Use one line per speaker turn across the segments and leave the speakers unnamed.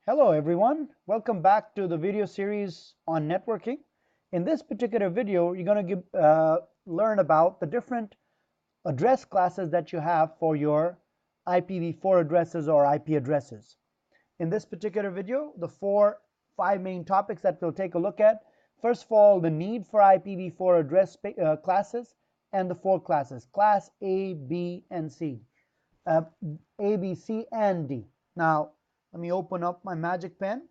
Hello everyone, welcome back to the video series on networking. In this particular video, you're going to learn about the different address classes that you have for your IPv4 addresses or IP addresses. In this particular video, the five main topics that we'll take a look at. First of all, the need for IPv4 address classes and the four classes, class A, B, and C. A, B, C, and D. Now, let me open up my magic pen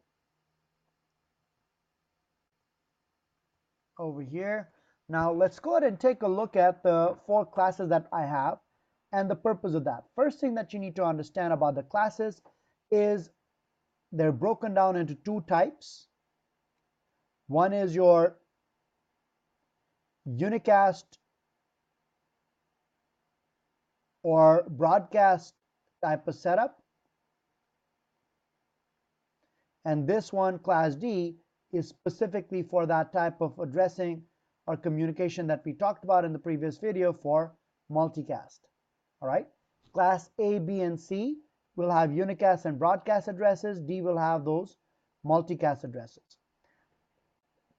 over here. Now let's go ahead and take a look at the four classes that I have and the purpose of that. First thing that you need to understand about the classes is they're broken down into two types. One is your unicast or broadcast type of setup. And this one, class D, is specifically for that type of addressing or communication that we talked about in the previous video for multicast. All right. Class A, B, and C will have unicast and broadcast addresses. D will have those multicast addresses.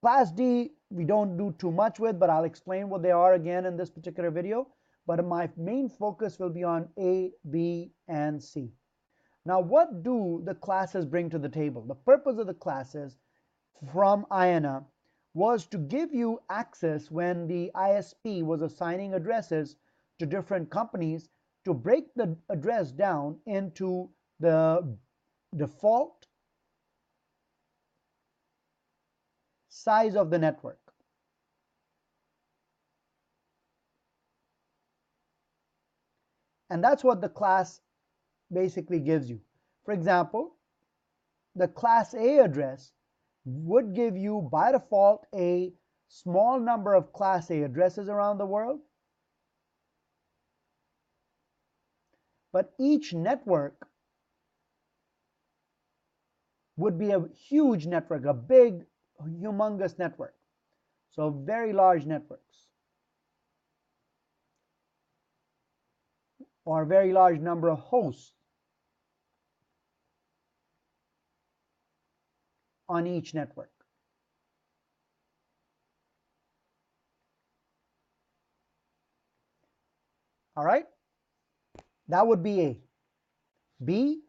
Class D, we don't do too much with, but I'll explain what they are again in this particular video. But my main focus will be on A, B, and C. Now, what do the classes bring to the table? The purpose of the classes from IANA was to give you access when the ISP was assigning addresses to different companies to break the address down into the default size of the network. And that's what the class basically gives you. For example, the class A address would give you by default a small number of class A addresses around the world, but each network would be a huge network, a big, humongous network. So very large networks or a very large number of hosts on each network. All right, that would be A. B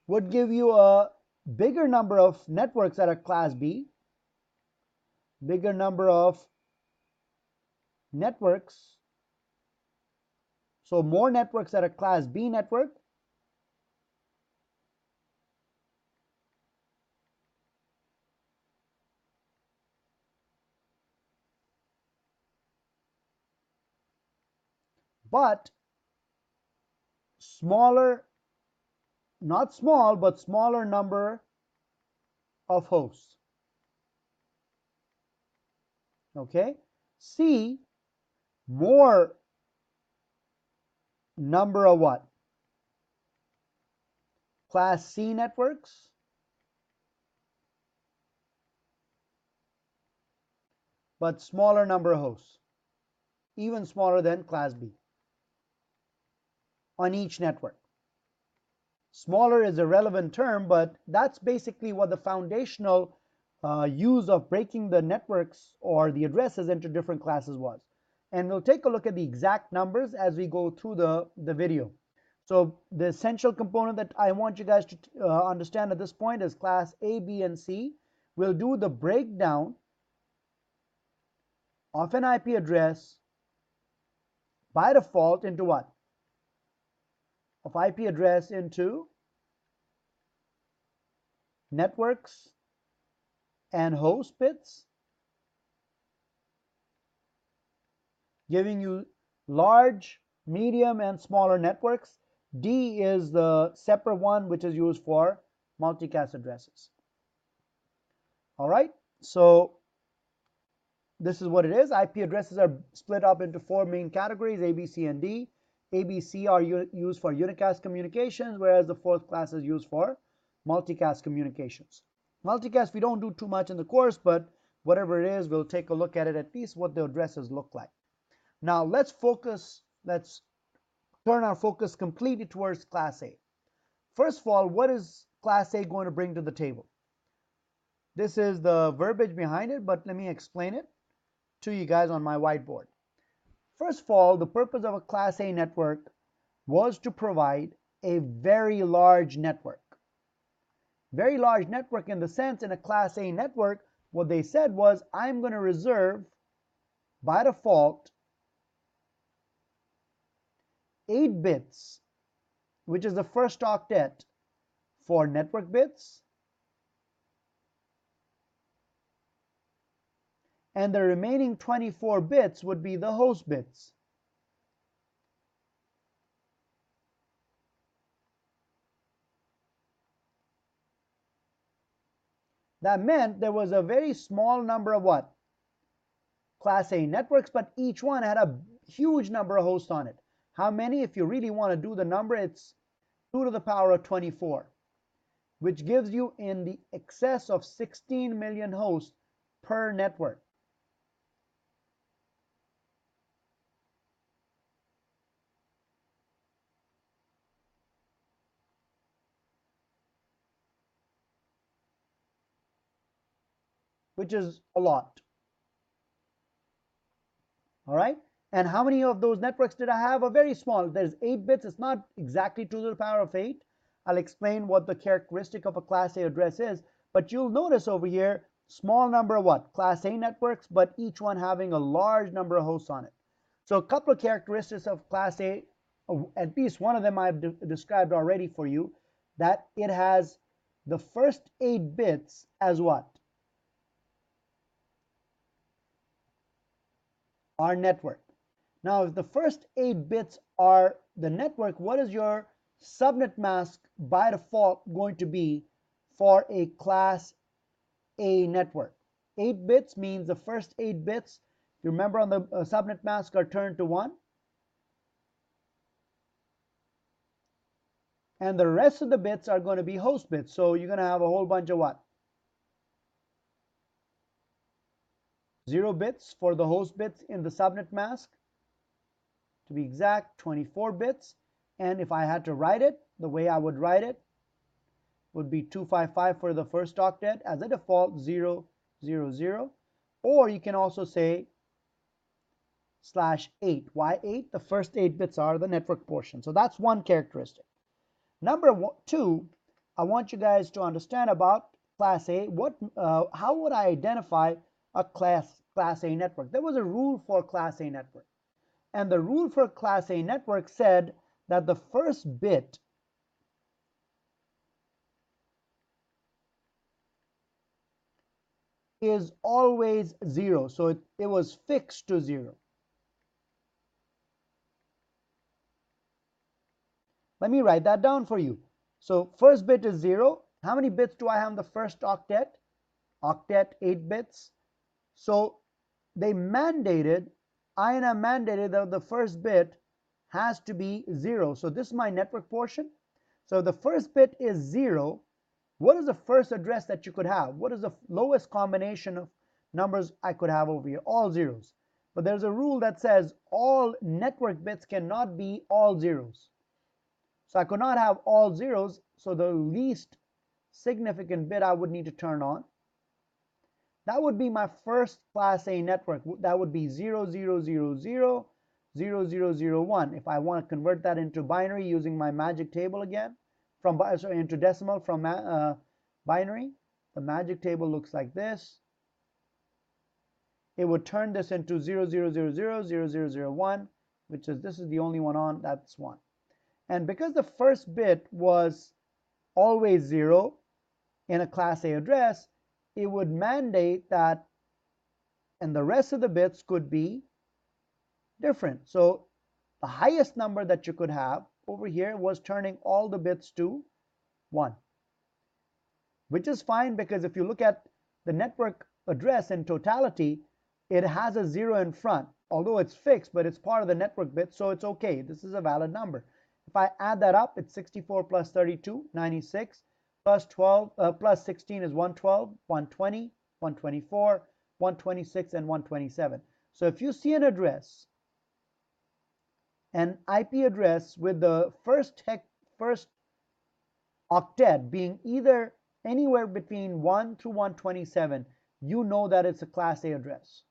would give you a bigger number of networks that are class B, bigger number of networks, so more networks that are class B network, but smaller, not small, but smaller number of hosts. Okay. C, more number of what? Class C networks, but smaller number of hosts, even smaller than class B on each network. Smaller is a relevant term, but that's basically what the foundational use of breaking the networks or the addresses into different classes was. And we'll take a look at the exact numbers as we go through the video. So the essential component that I want you guys to understand at this point is class A, B, and C. We'll do the breakdown of an IP address by default into what? Of IP address into networks and host bits, giving you large, medium, and smaller networks. D is the separate one which is used for multicast addresses. All right, so this is what it is. IP addresses are split up into four main categories, A, B, C, and D. A, B, C are used for unicast communications, whereas the fourth class is used for multicast communications. Multicast we don't do too much in the course, but whatever it is, we'll take a look at it, at least what the addresses look like. Now let's turn our focus completely towards class A. First of all, what is Class A going to bring to the table? This is the verbiage behind it, but let me explain it to you guys on my whiteboard. First of all, the purpose of a Class A network was to provide a very large network. Very large network in the sense, in a Class A network, what they said was, I'm going to reserve by default 8 bits, which is the first octet, for network bits, and the remaining 24 bits would be the host bits. That meant there was a very small number of what? Class A networks, but each one had a huge number of hosts on it. How many? If you really want to do the number, it's 2 to the power of 24, which gives you in the excess of 16 million hosts per network. Which is a lot. All right. And how many of those networks did I have? A very small. There's 8 bits. It's not exactly 2 to the power of 8. I'll explain what the characteristic of a Class A address is. But you'll notice over here, small number of what? Class A networks, but each one having a large number of hosts on it. So a couple of characteristics of Class A, at least one of them I've described already for you, that it has the first 8 bits as what? Our network. Now, if the first 8 bits are the network, what is your subnet mask by default going to be for a Class A network? 8 bits means the first 8 bits, you remember on the subnet mask, are turned to 1. And the rest of the bits are going to be host bits. So you're going to have a whole bunch of what? 0 bits for the host bits in the subnet mask. To be exact, 24 bits. And if I had to write it, the way I would write it would be 255 for the first octet as a default 0, 0, 0. Or you can also say /8. Why 8? The first 8 bits are the network portion. So that's one characteristic. Number 2, I want you guys to understand about Class A. How would I identify a Class A network? There was a rule for Class A network. And the rule for Class A network said that the first bit is always 0. So it was fixed to 0. Let me write that down for you. So first bit is 0. How many bits do I have in the first octet? Octet, 8 bits. So they mandated, INM mandated that the first bit has to be 0. So this is my network portion. So the first bit is 0. What is the first address that you could have? What is the lowest combination of numbers I could have over here? All zeros. But there's a rule that says all network bits cannot be all zeros. So I could not have all zeros, so the least significant bit I would need to turn on. That would be my first Class A network. That would be 0, 0, 0, 0, 0, 0, 0, 1. If I want to convert that into binary using my magic table again, into decimal from binary, the magic table looks like this. It would turn this into 0, 0, 0, 0, 0, 0, 0, 1, which is, this is the only one on, that's 1. And because the first bit was always 0 in a Class A address, it would mandate that, and the rest of the bits could be different. So the highest number that you could have over here was turning all the bits to 1, which is fine because if you look at the network address in totality, it has a 0 in front. Although it's fixed, but it's part of the network bit, so it's okay. This is a valid number. If I add that up, it's 64 plus 32, 96, plus 12, plus 16 is 112, 120, 124, 126, and 127. So if you see an address, an IP address with the first octet being either anywhere between 1 through 127, you know that it's a Class A address.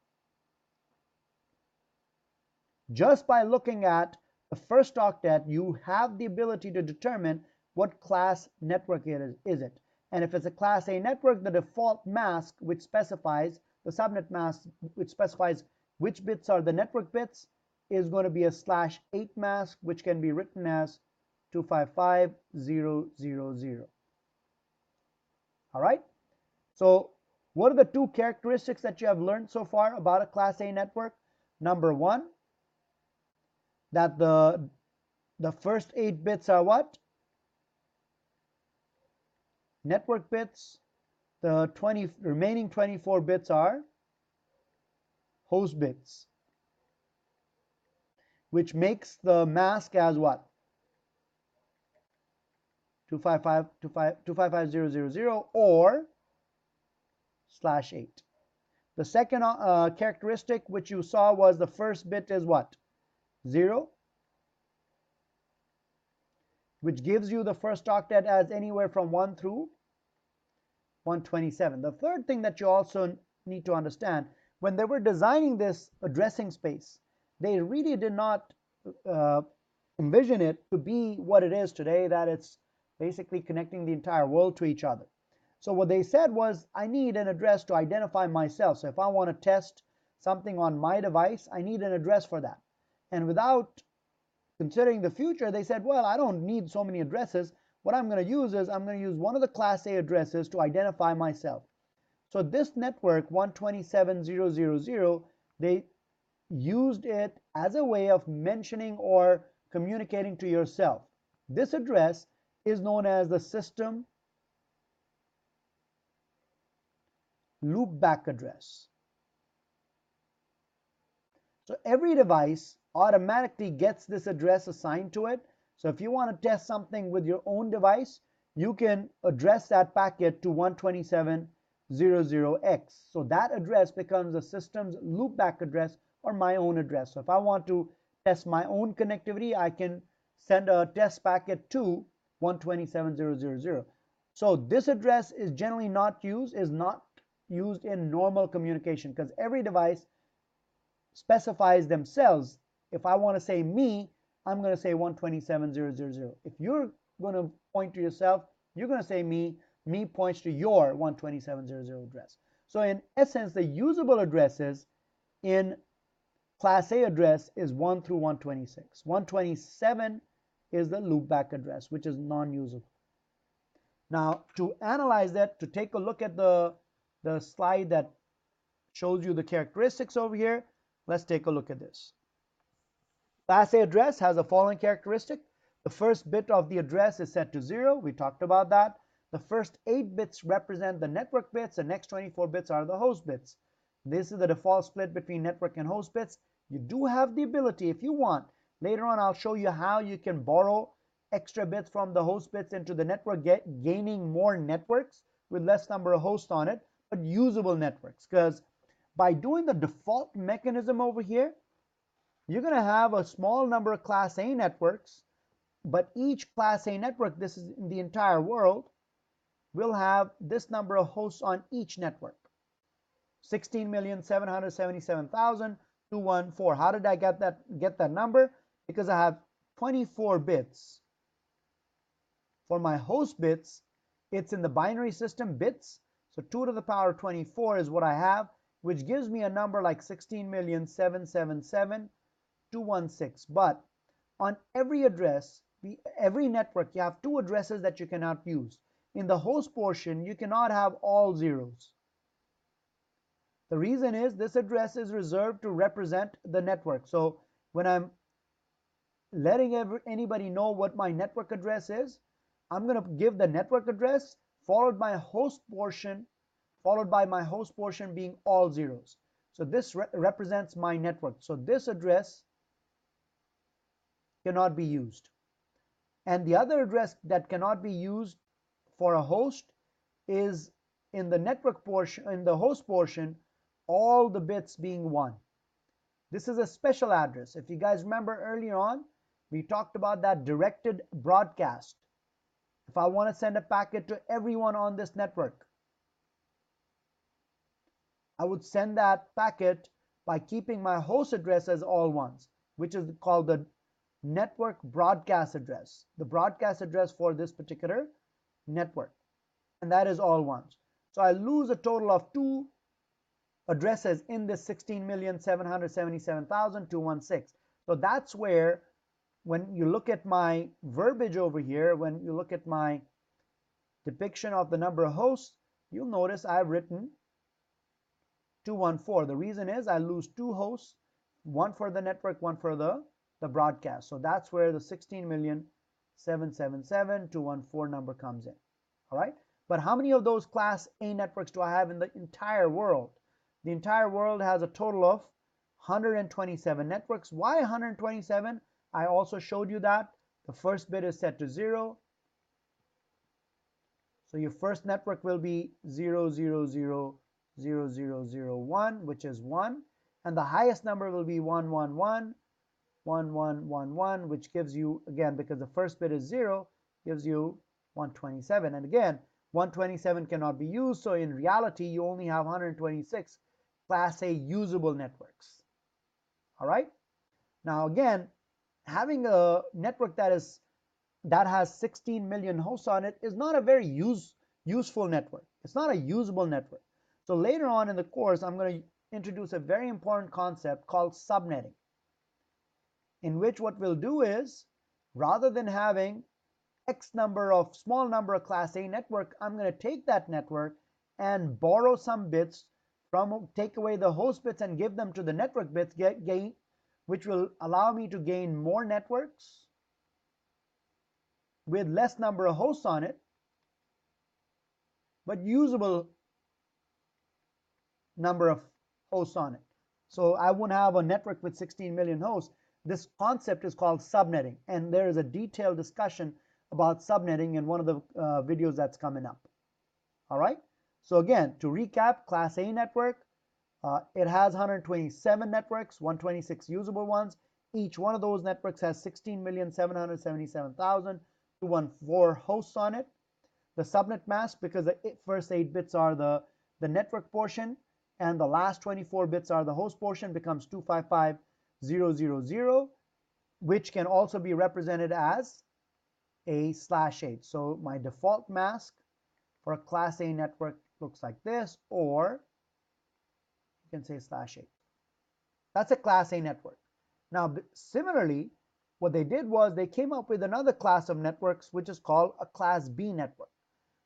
Just by looking at the first octet, you have the ability to determine what class network is it. And if it's a Class A network, the default mask, which specifies the subnet mask, which specifies which bits are the network bits, is going to be a /8 mask, which can be written as 255.0.0.0. All right. So what are the two characteristics that you have learned so far about a Class A network? Number one, that the first 8 bits are what? Network bits. The remaining 24 bits are host bits, which makes the mask as what? 255.0.0.0 or /8. The second characteristic which you saw was the first bit is what? 0, which gives you the first octet as anywhere from 1 through 127. The third thing that you also need to understand, when they were designing this addressing space, they really did not envision it to be what it is today, that it's basically connecting the entire world to each other. So what they said was, I need an address to identify myself. So if I want to test something on my device, I need an address for that. And without considering the future, they said, well, I don't need so many addresses. What I'm going to use is I'm going to use one of the Class A addresses to identify myself. So this network 127.0.0.0, they used it as a way of mentioning or communicating to yourself. This address is known as the system loopback address. So every device automatically gets this address assigned to it. So if you want to test something with your own device, you can address that packet to 127.0.0.x. So that address becomes the system's loopback address or my own address. So if I want to test my own connectivity, I can send a test packet to 127.0.0.0. So this address is generally not used in normal communication, because every device specifies themselves. If I want to say me, I'm going to say 127.0.0.0. If you're going to point to yourself, you're going to say me. Me points to your 127.0.0 address. So in essence, the usable addresses in Class A address is 1 through 126. 127 is the loopback address, which is non-usable. Now, to analyze that, to take a look at the slide that shows you the characteristics over here, let's take a look at this. Class A address has the following characteristic. The first bit of the address is set to 0. We talked about that. The first 8 bits represent the network bits. The next 24 bits are the host bits. This is the default split between network and host bits. You do have the ability, if you want, later on I'll show you how you can borrow extra bits from the host bits into the network, gaining more networks with less number of hosts on it, but usable networks. Because by doing the default mechanism over here, you're going to have a small number of Class A networks, but each Class A network, this is in the entire world, will have this number of hosts on each network. 16,777,214. How did I get that number? Because I have 24 bits. For my host bits, it's in the binary system bits. So 2 to the power 24 is what I have, which gives me a number like 16,777,216. But on every address, every network, you have 2 addresses that you cannot use. In the host portion, you cannot have all zeros. The reason is this address is reserved to represent the network. So when I'm letting anybody know what my network address is, I'm going to give the network address followed by host portion, followed by my host portion being all zeros. So this represents my network. So this address cannot be used. And the other address that cannot be used for a host is in the network portion, in the host portion, all the bits being 1. This is a special address. If you guys remember earlier on, we talked about that directed broadcast. If I want to send a packet to everyone on this network, I would send that packet by keeping my host address as all ones, which is called the network broadcast address, the broadcast address for this particular network, and that is all ones. So I lose a total of 2 addresses in this 16,777,216. So that's where, when you look at my verbiage over here, when you look at my depiction of the number of hosts, you'll notice I've written 214. The reason is I lose 2 hosts, one for the network, one for the broadcast. So that's where the 16,777,214 number comes in. All right. But how many of those class A networks do I have in the entire world? The entire world has a total of 127 networks. Why 127? I also showed you that. The first bit is set to 0. So your first network will be 0000001, which is 1. And the highest number will be 1111111, which gives you, again, because the first bit is 0, gives you 127. And again, 127 cannot be used, so in reality you only have 126 class A usable networks. All right. Now again, having a network that has 16 million hosts on it is not a very useful network. It's not a usable network. So later on in the course, I'm going to introduce a very important concept called subnetting, in which what we'll do is, rather than having small number of class A network, I'm going to take that network and borrow some bits take away the host bits and give them to the network bits, which will allow me to gain more networks with less number of hosts on it, but usable number of hosts on it. So I won't have a network with 16 million hosts. This concept is called subnetting, and there is a detailed discussion about subnetting in one of the videos that's coming up. All right. So again, to recap, class A network, it has 127 networks, 126 usable ones. Each one of those networks has 16,777,214 hosts on it. The subnet mask, because the first 8 bits are the network portion and the last 24 bits are the host portion, becomes 255,000, which can also be represented as a /8. So my default mask for a class A network looks like this, or you can say /8. That's a class A network. Now, similarly, what they did was they came up with another class of networks, which is called a class B network.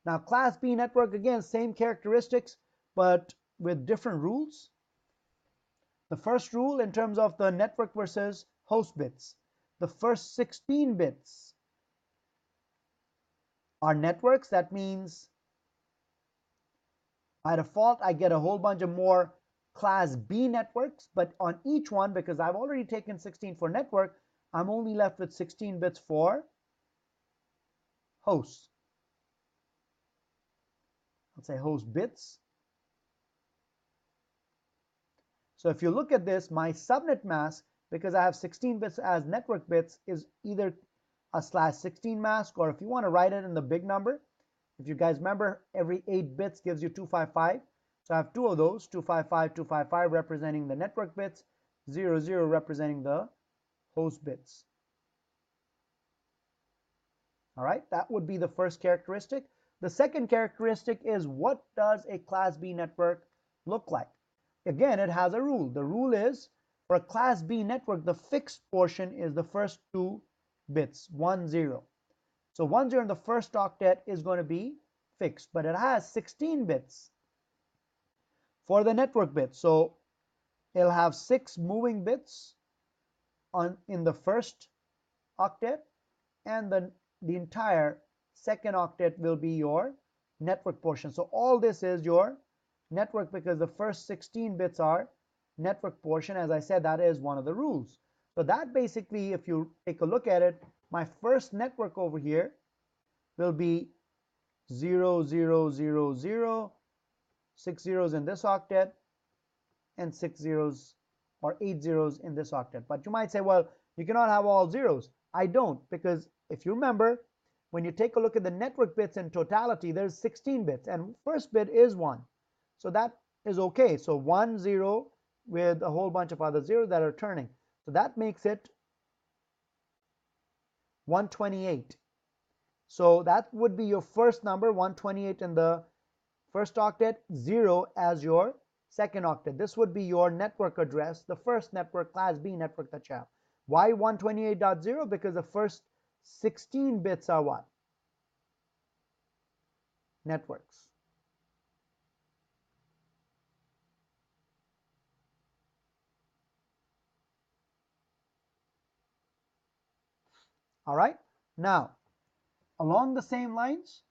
Now, class B network, again, same characteristics, but with different rules. The first rule in terms of the network versus host bits, the first 16 bits are networks. That means by default, I get a whole bunch of more class B networks, but on each one, because I've already taken 16 for network, I'm only left with 16 bits for hosts. Let's say host bits. So if you look at this, my subnet mask, because I have 16 bits as network bits, is either a /16 mask, or if you want to write it in the big number, if you guys remember, every 8 bits gives you 255. So I have 2 of those, 255, 255 representing the network bits, 00 representing the host bits. All right, that would be the first characteristic. The second characteristic is, what does a class B network look like? Again, it has a rule. The rule is, for a class B network, the fixed portion is the first 2 bits, 10. So 10 in the first octet is going to be fixed, but it has 16 bits for the network bits. So it'll have 6 moving bits in the first octet, and the entire second octet will be your network portion. So all this is your network, because the first 16 bits are network portion. As I said, that is one of the rules. So that basically, if you take a look at it, my first network over here will be 0, 0, 0, 0, 6 zeros in this octet, and 6 zeros or 8 zeros in this octet. But you might say, well, you cannot have all zeros. I don't, because if you remember, when you take a look at the network bits in totality, there's 16 bits, and first bit is 1. So that is okay. So 1, 0 with a whole bunch of other zeros that are turning. So that makes it 128. So that would be your first number, 128 in the first octet, 0 as your second octet. This would be your network address, the first network, class B network that you have. Why 128.0? Because the first 16 bits are what? Networks. All right. Now, along the same lines,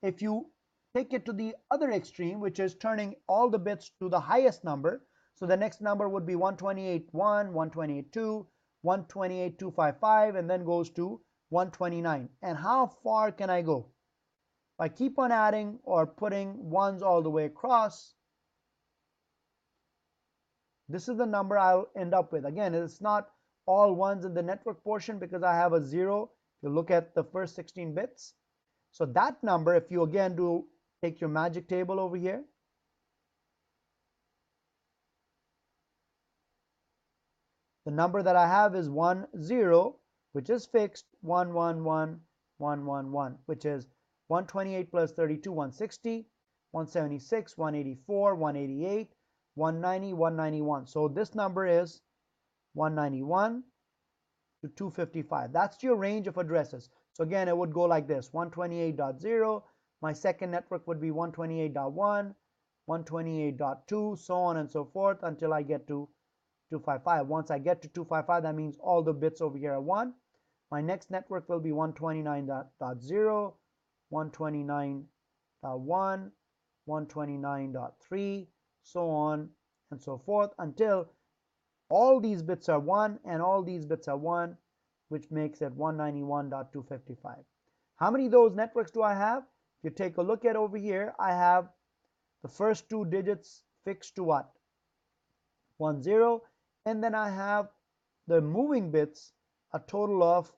if you take it to the other extreme, which is turning all the bits to the highest number, so the next number would be 128.1, 128.2, 128.255, and then goes to 129. And how far can I go? If I keep on adding or putting ones all the way across, this is the number I'll end up with. Again, it's not all ones in the network portion because I have a 0. If you look at the first 16 bits. So that number, if you again take your magic table over here, the number that I have is 10, which is fixed, 111, 111, which is 128 plus 32, 160, 176, 184, 188, 190, 191. So this number is 191 to 255. That's your range of addresses. So again, it would go like this: 128.0. My second network would be 128.1, 128.2, so on and so forth until I get to 255. Once I get to 255, that means all the bits over here are 1. My next network will be 129.0, 129.1, 129.3, so on and so forth until all these bits are 1 and all these bits are 1, which makes it 191.255. How many of those networks do I have? If you take a look at over here, I have the first 2 digits fixed to what? 10, and then I have the moving bits, a total of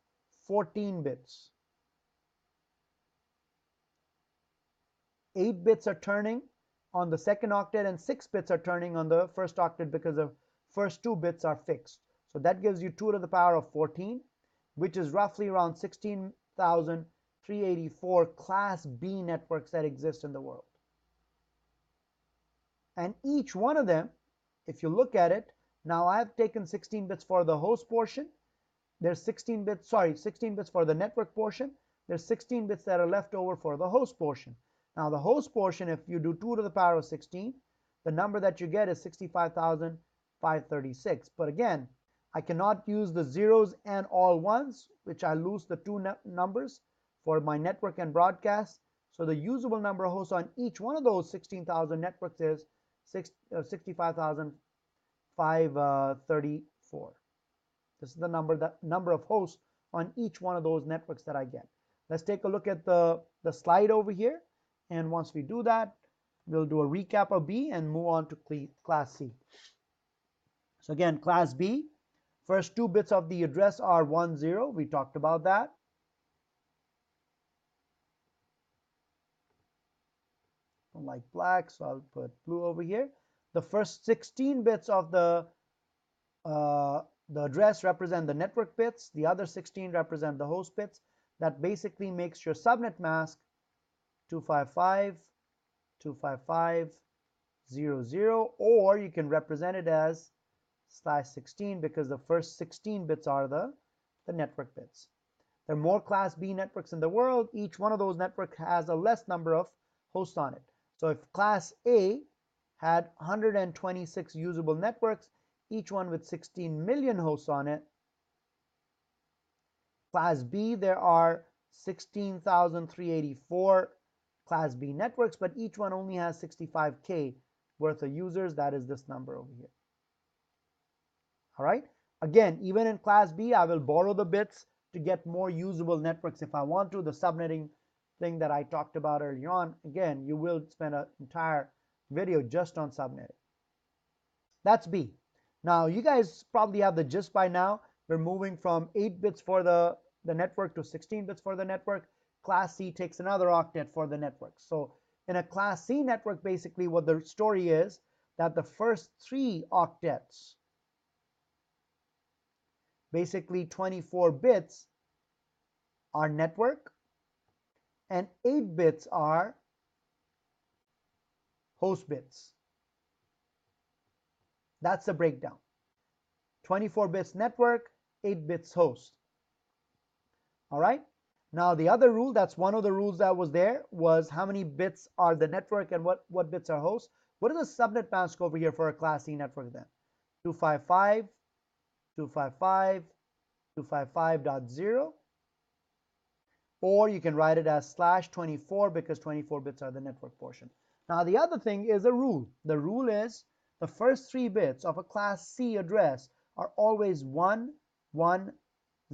14 bits. 8 bits are turning on the second octet and 6 bits are turning on the first octet because the first 2 bits are fixed. So that gives you 2 to the power of 14, which is roughly around 16,384 class B networks that exist in the world. And each one of them, if you look at it, now I've taken 16 bits for the host portion. There's 16 bits for the network portion. There's 16 bits that are left over for the host portion. Now the host portion, if you do 2 to the power of 16, the number that you get is 65,536. But again, I cannot use the zeros and all ones, which I lose the 2 numbers for my network and broadcast. So the usable number of hosts on each one of those 16,000 networks is 65,534. This is the number of hosts on each one of those networks that I get. Let's take a look at the slide over here. And once we do that, we'll do a recap of B and move on to class C. So again, class B, first 2 bits of the address are 10. We talked about that. I don't like black, so I'll put blue over here. The first 16 bits of the address represent the network bits. The other 16 represent the host bits. That basically makes your subnet mask 255.255.0.0, or you can represent it as /16 because the first 16 bits are the network bits. There are more class B networks in the world. Each one of those networks has a less number of hosts on it. So if class A had 126 usable networks, each one with 16 million hosts on it, class B, there are 16,384 class B networks, but each one only has 65K worth of users. That is this number over here. All right. Again, even in class B, I will borrow the bits to get more usable networks if I want to. The subnetting thing that I talked about earlier on, again, you will spend an entire video just on subnetting. That's B. Now, you guys probably have the gist by now. We're moving from 8 bits for the network to 16 bits for the network. class C takes another octet for the network. So in a class C network, basically what the story is that the first 3 octets, basically 24 bits, are network and 8 bits are host bits. That's the breakdown. 24 bits network, 8 bits host. All right. Now the other rule, that's one of the rules that was there, was how many bits are the network and what bits are host. What is the subnet mask over here for a class C network then? 255, 255, 255.0, or you can write it as /24 because 24 bits are the network portion. Now the other thing is a rule. The rule is the first 3 bits of a class C address are always 1, 1,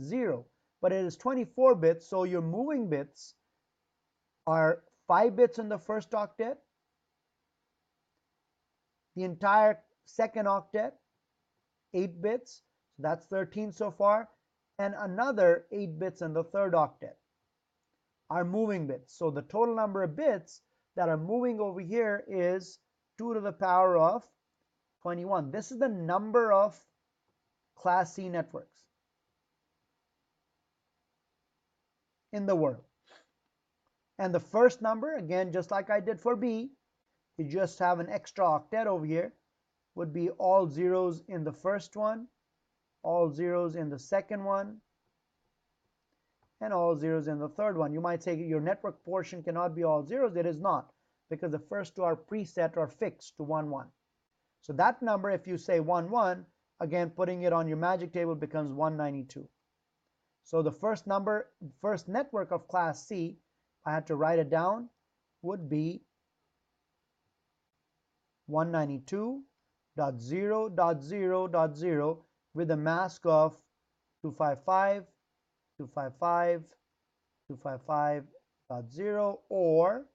0. But it is 24 bits, so your moving bits are 5 bits in the first octet, the entire second octet, 8 bits, so that's 13 so far, and another 8 bits in the third octet are moving bits. So the total number of bits that are moving over here is 2 to the power of 21. This is the number of class C networks in the world. And the first number, again, just like I did for B, you just have an extra octet over here, would be all zeros in the first one, all zeros in the second one, and all zeros in the third one. You might say your network portion cannot be all zeros. It is not, because the first 2 are preset or fixed to 1, 1. So that number, if you say 1, 1, again, putting it on your magic table becomes 192. So the first number, first network of class C, if I had to write it down, would be 192.0.0.0 with a mask of 255, 255, 255.0 or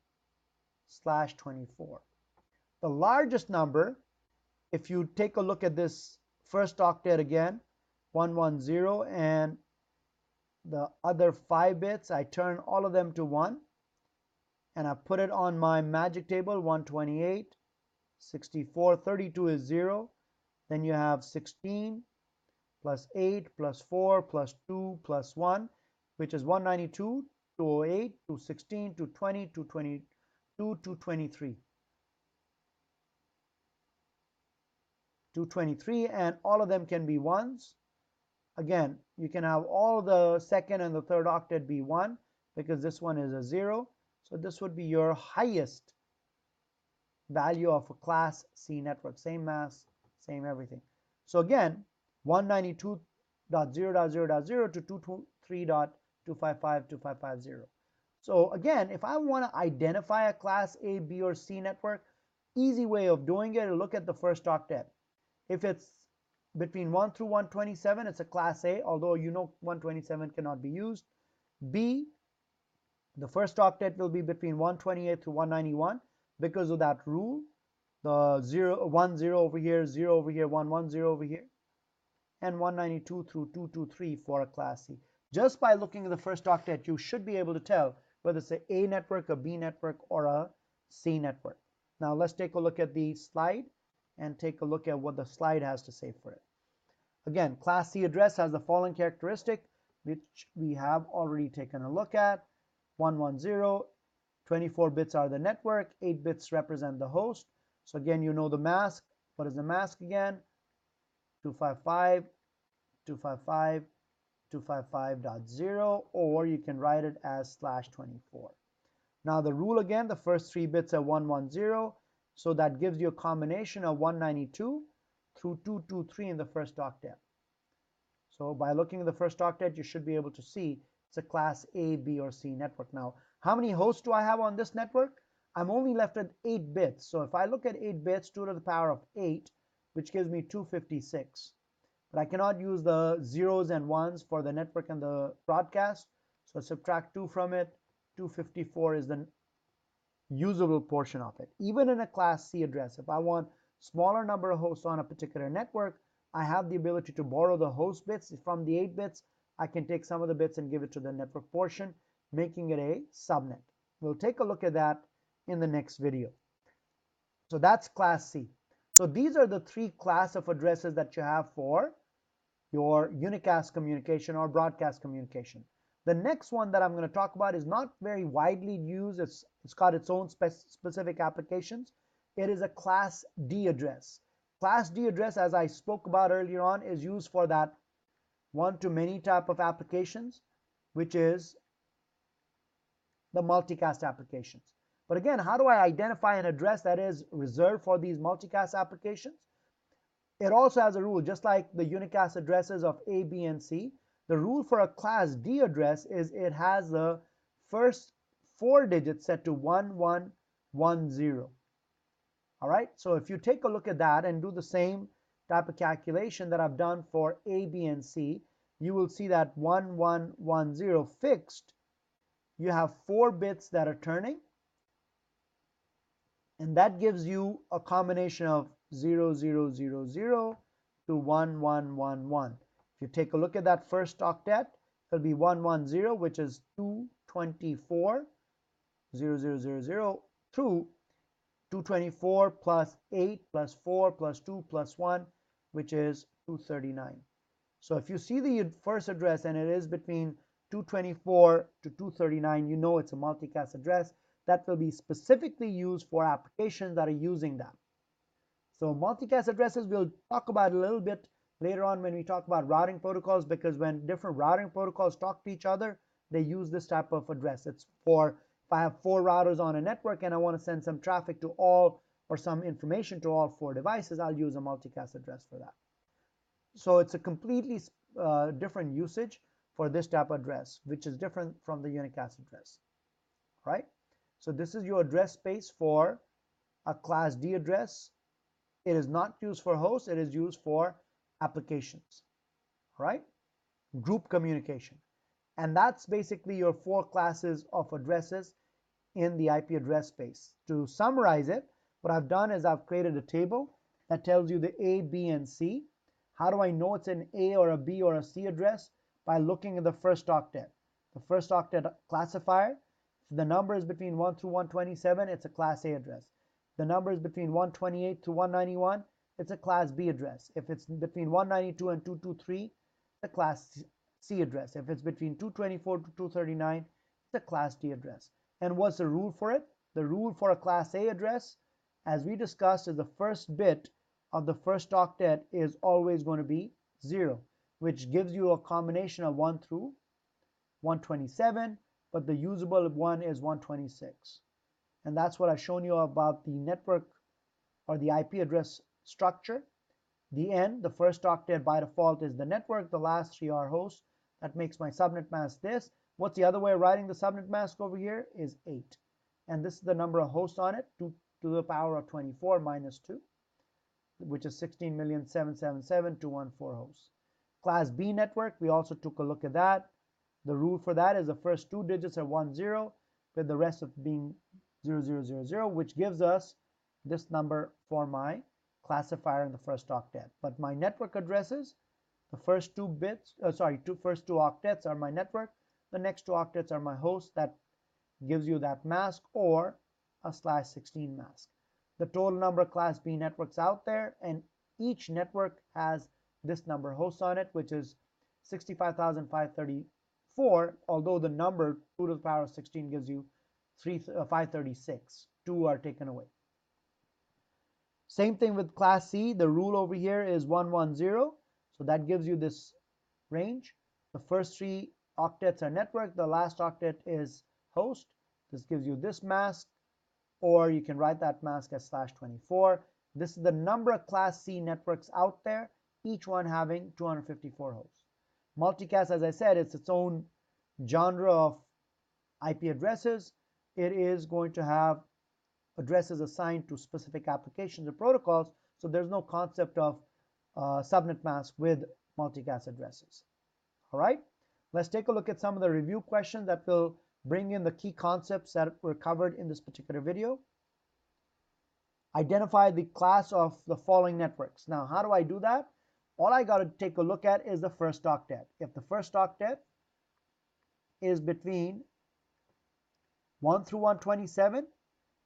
/24. The largest number, if you take a look at this first octet again, 110, and the other 5 bits, I turn all of them to 1, and I put it on my magic table, 128, 64, 32 is 0, then you have 16 plus 8 plus 4 plus 2 plus 1, which is 192, 208, 216, 220, 222, 223. 223, and all of them can be 1s. Again, you can have all the second and the third octet be 1 because this one is a 0. So this would be your highest value of a class C network. Same mask, same everything. So again, 192.0.0.0 to 223.255.255.0. So again, if I want to identify a class A, B, or C network, easy way of doing it, look at the first octet. If it's between 1 through 127, it's a class A, although you know 127 cannot be used. B, the first octet will be between 128 through 191 because of that rule. The 0, 1, 0 over here, 0 over here, 1, 1, 0 over here, and 192 through 223 for a class C. Just by looking at the first octet, you should be able to tell whether it's an A network, a B network, or a C network. Now let's take a look at the slide and take a look at what the slide has to say for it. Again, class C address has the following characteristic, which we have already taken a look at. 110, 24 bits are the network, 8 bits represent the host. So again, you know the mask. What is the mask again? 255, 255, 255.0, or you can write it as /24. Now the rule again, the first 3 bits are 110, so that gives you a combination of 192 through 223 in the first octet. So by looking at the first octet, you should be able to see it's a class A, B, or C network. Now, how many hosts do I have on this network? I'm only left with 8 bits. So if I look at 8 bits, 2 to the power of 8, which gives me 256. But I cannot use the zeros and ones for the network and the broadcast. So subtract 2 from it. 254 is the usable portion of it. Even in a class C address, if I want smaller number of hosts on a particular network, I have the ability to borrow the host bits from the 8 bits. I can take some of the bits and give it to the network portion, making it a subnet. We'll take a look at that in the next video. So that's class C. So these are the three class of addresses that you have for your unicast communication or broadcast communication. The next one that I'm going to talk about is not very widely used. It's got its own specific applications. It is a class D address. Class D address, as I spoke about earlier on, is used for that one-to-many type of applications, which is the multicast applications. But again, how do I identify an address that is reserved for these multicast applications? It also has a rule, just like the unicast addresses of A, B, and C. The rule for a class D address is it has the first 4 digits set to 1110. All right, so if you take a look at that and do the same type of calculation that I've done for A, B, and C, you will see that 1110 fixed, you have 4 bits that are turning, and that gives you a combination of 0000 to 1111. If you take a look at that first octet, it'll be 110, which is 224, 0000 through 224 plus 8 plus 4 plus 2 plus 1, which is 239. So if you see the first address and it is between 224 to 239, you know it's a multicast address that will be specifically used for applications that are using that. So multicast addresses we'll talk about a little bit later on when we talk about routing protocols, because when different routing protocols talk to each other, they use this type of address. It's for, if I have 4 routers on a network and I want to send some traffic to all or some information to all 4 devices, I'll use a multicast address for that. So it's a completely different usage for this type of address, which is different from the unicast address, right? So this is your address space for a class D address. It is not used for hosts, it is used for applications, right? Group communication. And that's basically your 4 classes of addresses in the IP address space. To summarize it, what I've done is I've created a table that tells you the A, B, and C. How do I know it's an A or a B or a C address? By looking at the first octet. The first octet classifier, if the number is between 1 through 127, it's a class A address. The number is between 128 to 191, it's a class B address. If it's between 192 and 223, it's a class C address. If it's between 224 to 239, it's a class D address. And what's the rule for it? The rule for a class A address, as we discussed, is the first bit of the first octet is always going to be 0, which gives you a combination of 1 through 127, but the usable one is 126. And that's what I've shown you about the network or the IP address structure. The N, the first octet by default, is the network. The last 3 are hosts. That makes my subnet mask this. What's the other way of writing the subnet mask over here is 8. And this is the number of hosts on it, 2 to the power of 24 minus 2, which is 16,777,214 hosts. Class B network, we also took a look at that. The rule for that is the first 2 digits are 10, with the rest of being 0000, which gives us this number for my classifier in the first octet. But my network addresses, the first 2 bits, first 2 octets are my network. The next 2 octets are my host. That gives you that mask or a /16 mask. The total number of class B networks out there, and each network has this number of hosts on it, which is 65,534, although the number 2 to the power of 16 gives you 536. 2 are taken away. Same thing with class C. The rule over here is 110, so that gives you this range. The first 3 octets are network, the last octet is host. This gives you this mask, or you can write that mask as /24. This is the number of class C networks out there, each one having 254 hosts. Multicast, as I said, it's its own genre of IP addresses. It is going to have addresses assigned to specific applications or protocols, so there's no concept of subnet mask with multicast addresses. All right, let's take a look at some of the review questions that will bring in the key concepts that were covered in this particular video. Identify the class of the following networks. Now, how do I do that? All I got to take a look at is the first octet. If the first octet is between 1 through 127,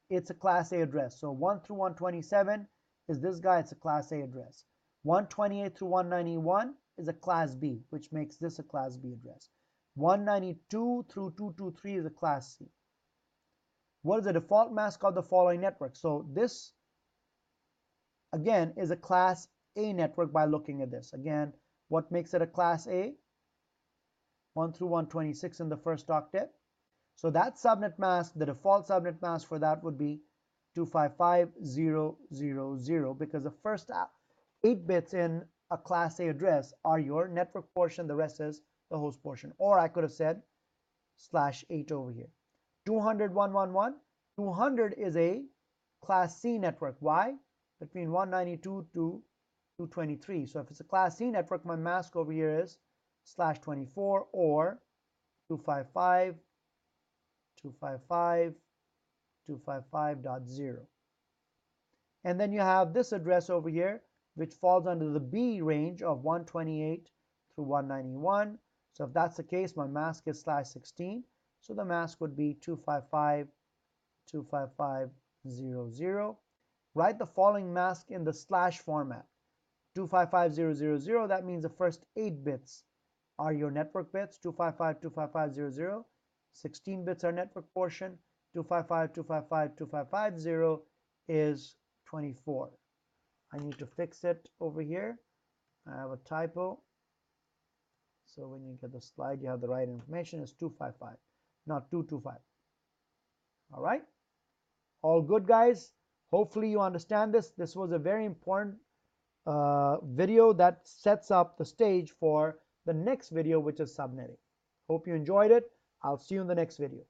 it's a Class A address. So 1 through 127 is this guy, it's a Class A address. 128 through 191 is a Class B, which makes this a Class B address. 192 through 223 is a Class C. What is the default mask of the following network? So this, again, is a Class A network by looking at this. Again, what makes it a Class A? 1 through 126 in the first octet. So that subnet mask, the default subnet mask for that would be 255.0.0.0 because the first 8 bits in a Class A address are your network portion, the rest is the host portion. Or I could have said /8 over here. 200.111, 200 is a Class C network. Why? Between 192 to 223. So if it's a Class C network, my mask over here is /24 or 255.255.255.0. And then you have this address over here, which falls under the B range of 128 through 191. So if that's the case, my mask is /16. So the mask would be 255.255.0.0. Write the following mask in the slash format. 255.0.0.0, that means the first 8 bits are your network bits. 255.255.0.0. 16 bits are network portion. 255.255.255.0 is 24. I need to fix it over here. I have a typo. So when you get the slide, you have the right information. It's 255, not 225. All right. All good, guys. Hopefully you understand this. This was a very important video that sets up the stage for the next video, which is subnetting. Hope you enjoyed it. I'll see you in the next video.